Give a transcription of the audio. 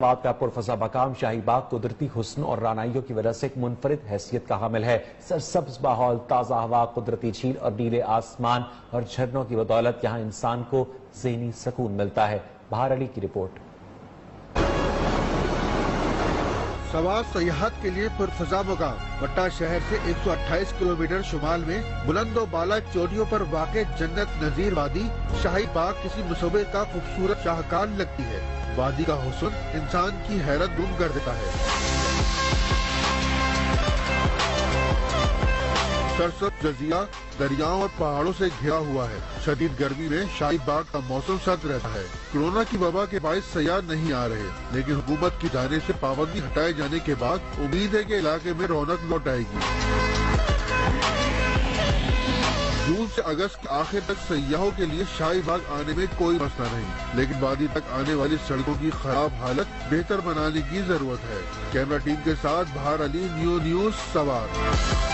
بات کا پرفضا مقام شاہی باغ قدرتی حسن اور رانائیوں کی وجہ سے ایک منفرد حیثیت کا حامل ہے۔ سرسبز ماحول، تازہ ہوا، قدرتی جھیل اور نیلے آسمان اور جھرنوں کی بدولت یہاں انسان کو ذہنی سکون ملتا ہے۔ بہار علی کی رپورٹ۔ سوار سیاحت کے لیے پرفضا مقام وٹا شہر سے 128 کلومیٹر شمال میں بلند و بالا چوٹیوں پر واقع جنت نظیر وادی شاہی باغ کسی مصوبے کا خوبصورت شاہکار لگتی ہے۔ وادی کا حسن انسان کی حیرت گم کر دیتا ہے۔ سرسبز جزیرہ دریاؤں اور پہاڑوں سے گھرا ہوا ہے۔ شدید گرمی میں شاہی باغ کا موسم سرد رہتا ہے۔ کورونا کی وبا کے باعث سیاح نہیں آ رہے، لیکن حکومت کی جانب سے پابندی ہٹائے جانے کے بعد امید ہے کہ علاقے میں رونق لوٹ آئے گی۔ جون سے اگست کے آخر تک سیاحوں کے لیے شاہی باغ آنے میں کوئی مسئلہ نہیں، لیکن وادی تک آنے والی سڑکوں کی خراب حالت بہتر بنانے کی ضرورت ہے۔ کیمرہ ٹیم کے ساتھ بہار علی، نیو نیوز، سوار۔